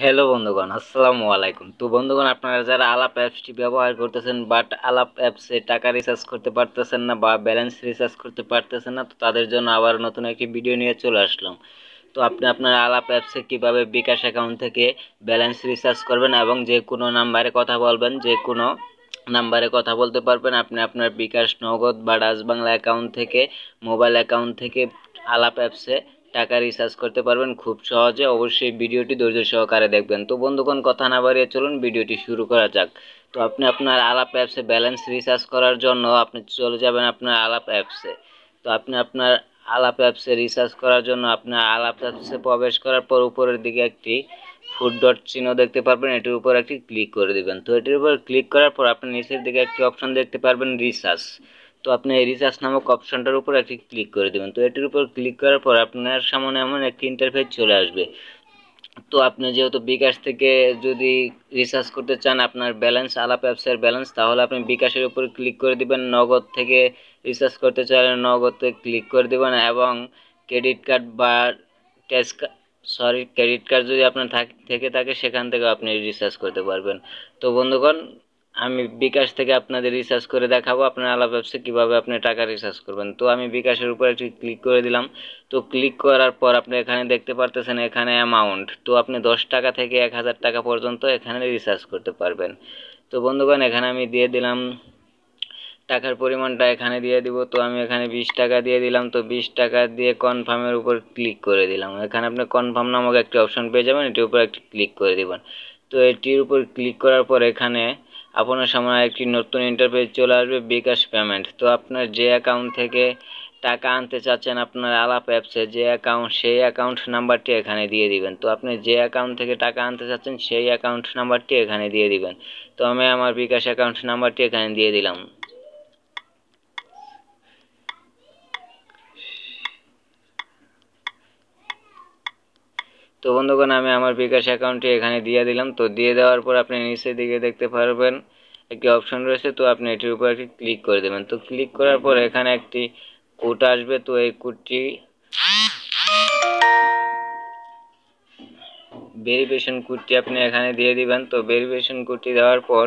Hello বন্ধুগণ, আসসালামু আলাইকুম। তো বন্ধুগণ, আপনারা যারা আলাপ অ্যাপসটি ব্যবহার করতেছেন বাট আলাপ অ্যাপসে টাকা রিচার্জ করতে পারতেছেন না বা ব্যালেন্স রিচার্জ করতে পারতেছেন না, তো তাদের জন্য আবার নতুন একটি ভিডিও নিয়ে চলে আসলাম। তো আপনি আপনার আলাপ অ্যাপসে কিভাবে বিকাশ অ্যাকাউন্ট থেকে ব্যালেন্স রিচার্জ করবেন এবং যে কোনো নাম্বারে কথা বলবেন, যে কোনো নাম্বারে কথা বলতে পারবেন। আপনি আপনার বিকাশ, নগদ বা ডাচ বাংলা অ্যাকাউন্ট থেকে, মোবাইল অ্যাকাউন্ট থেকে আলাপ অ্যাপসে টাকা রিচার্জ করতে পারবেন খুব সহজে। অবশ্যই ভিডিওটি ধৈর্য সহকারে দেখবেন। তো বন্ধুগণ, কথা না বাড়িয়ে চলুন ভিডিওটি শুরু করা যাক। তো আপনি আপনার আলাপ অ্যাপসে ব্যালেন্স রিচার্জ করার জন্য আপনি চলে যাবেন আপনার আলাপ অ্যাপসে। তো আপনি আপনার আলাপ অ্যাপসে রিচার্জ করার জন্য আপনার আলাপ অ্যাপসে প্রবেশ করার পর উপরের দিকে একটি ফুট ডট চিহ্ন দেখতে পারবেন, এটির উপর একটি ক্লিক করে দিবেন। তো এটির উপর ক্লিক করার পর আপনি নিচের দিকে একটি অপশন দেখতে পারবেন, রিচার্জ। তো আপনি এই রিচার্জ নামক অপশনটার উপর একটি ক্লিক করে দেবেন। তো এটির উপর ক্লিক করার পর আপনার সামনে এমন একটি ইন্টারফেস চলে আসবে। তো আপনি যেহেতু বিকাশ থেকে যদি রিচার্জ করতে চান আপনার ব্যালেন্স, আলাপ অ্যাপসের ব্যালেন্স, তাহলে আপনি বিকাশের উপর ক্লিক করে দিবেন। নগদ থেকে রিচার্জ করতে চাইলে নগদে ক্লিক করে দিবেন এবং ক্রেডিট কার্ড বা ক্রেডিট কার্ড যদি আপনার থেকে থাকে সেখান থেকে আপনি রিচার্জ করতে পারবেন। তো বন্ধুগণ, আমি বিকাশ থেকে আপনাদের রিচার্জ করে দেখাবো আপনার আলাপ অ্যাপসে কীভাবে আপনি টাকা রিচার্জ করবেন। তো আমি বিকাশের উপর একটি ক্লিক করে দিলাম। তো ক্লিক করার পর আপনি এখানে দেখতে পারতেছেন এখানে অ্যামাউন্ট। তো আপনি 10 টাকা থেকে 1000 টাকা পর্যন্ত এখানে রিচার্জ করতে পারবেন। তো বন্ধুগণ, এখানে আমি দিয়ে দিলাম টাকার পরিমাণটা, এখানে দিয়ে দিব। তো আমি এখানে 20 টাকা দিয়ে দিলাম। তো 20 টাকা দিয়ে কনফার্মের উপর ক্লিক করে দিলাম। এখানে আপনি কনফার্ম নামক একটি অপশন পেয়ে যাবেন, এটির উপর একটি ক্লিক করে দিবেন। তো এটির উপর ক্লিক করার পর এখানে আপনার সামনে একটি নতুন ইন্টারফেস চলে আসবে, বিকাশ পেমেন্ট। তো আপনার যে অ্যাকাউন্ট থেকে টাকা আনতে চাচ্ছেন আপনার আলাপ অ্যাপসে, যে অ্যাকাউন্ট, সেই অ্যাকাউন্ট নাম্বারটি এখানে দিয়ে দিবেন। তো আপনি যে অ্যাকাউন্ট থেকে টাকা আনতে চাচ্ছেন সেই অ্যাকাউন্ট নাম্বারটি এখানে দিয়ে দিবেন। তো আমি আমার বিকাশ অ্যাকাউন্ট নাম্বারটি এখানে দিয়ে দিলাম। তো বন্ধুগণ, আমি আমার বিকাশ অ্যাকাউন্টটি এখানে দিয়ে দিলাম। তো দিয়ে দেওয়ার পর আপনি নিচের দিকে দেখতে পারবেন একটি অপশন রয়েছে। তো আপনি এটির উপর একটি ক্লিক করে দেবেন। তো ক্লিক করার পর এখানে একটি কোড আসবে। তো এই কোডটি, ভেরিফিকেশন কোডটি আপনি এখানে দিয়ে দিবেন। তো ভেরিফিকেশন কোডটি দেওয়ার পর,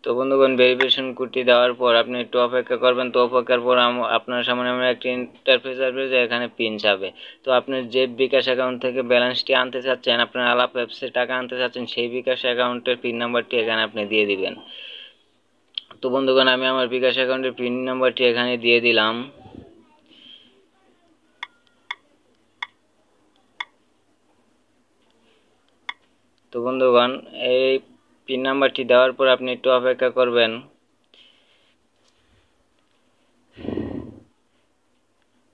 তো বন্ধুগণ, ভেরিফিকেশন কোডটি দেওয়ার পর আপনি একটু অপেক্ষা করবেন। তো অপেক্ষার পর আপনার সামনে আমরা একটি ইন্টারফেস আসবে যে এখানে পিন চাবে। তো আপনি যে বিকাশ অ্যাকাউন্ট থেকে ব্যালেন্সটি আনতে চাচ্ছেন, আপনার আলাপ অ্যাপসে টাকা আনতে চাচ্ছেন, সেই বিকাশ অ্যাকাউন্টের পিন নাম্বারটি এখানে আপনি দিয়ে দিবেন। তো বন্ধুগণ, আমি আমার বিকাশ অ্যাকাউন্টের পিন নাম্বারটি এখানে দিয়ে দিলাম। তো বন্ধুগণ, এই পিন নাম্বারটি দেওয়ার পর আপনি একটু অপেক্ষা করবেন।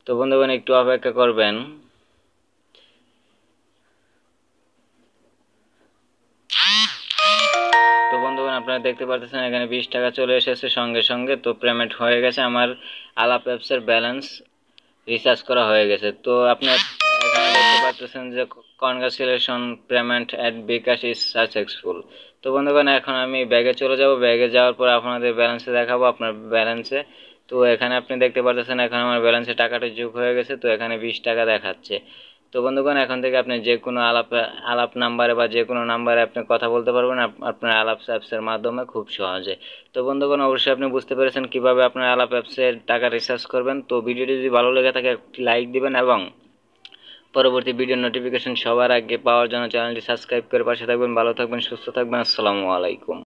তো বন্ধুগণ, একটু অপেক্ষা করবেন। তো বন্ধুগণ, আপনারা দেখতে পাচ্ছেন এখানে 20 টাকা চলে এসেছে সঙ্গে সঙ্গে। তো পেমেন্ট হয়ে গেছে, আমার আলাপ অ্যাপসের ব্যালেন্স রিচার্জ করা হয়ে গেছে। তো আপনার এখানে দেখতে পাচ্ছেন যে congratulation, payment at bKash is successful. তো বন্ধুগণ, এখন আমি ব্যাগে চলে যাব। ব্যাগে যাওয়ার পর আপনাদের ব্যালেন্সে দেখাবো, আপনার ব্যালেন্সে। তো এখানে আপনি দেখতে পাচ্ছেন এখন আমার ব্যালেন্সে টাকাটা যোগ হয়ে গেছে। তো এখানে 20 টাকা দেখাচ্ছে। তো বন্ধুগণ, এখন থেকে আপনি যে কোনো আলাপ নাম্বারে বা যে কোনো নাম্বারে আপনি কথা বলতে পারবেন আপনার আলাপ অ্যাপসের মাধ্যমে খুব সহজে। তো বন্ধুগণ, অবশ্যই আপনি বুঝতে পেরেছেন কিভাবে আপনার আলাপ অ্যাপসের টাকা রিচার্জ করবেন। তো ভিডিওটি যদি ভালো লেগে থাকে একটি লাইক দিবেন এবং পরবর্তী ভিডিওর নোটিফিকেশন সবার আগে পাওয়ার জন্য চ্যানেলটি সাবস্ক্রাইব করে পাশে থাকবেন। ভালো থাকবেন, সুস্থ থাকবেন। আসসালামু আলাইকুম।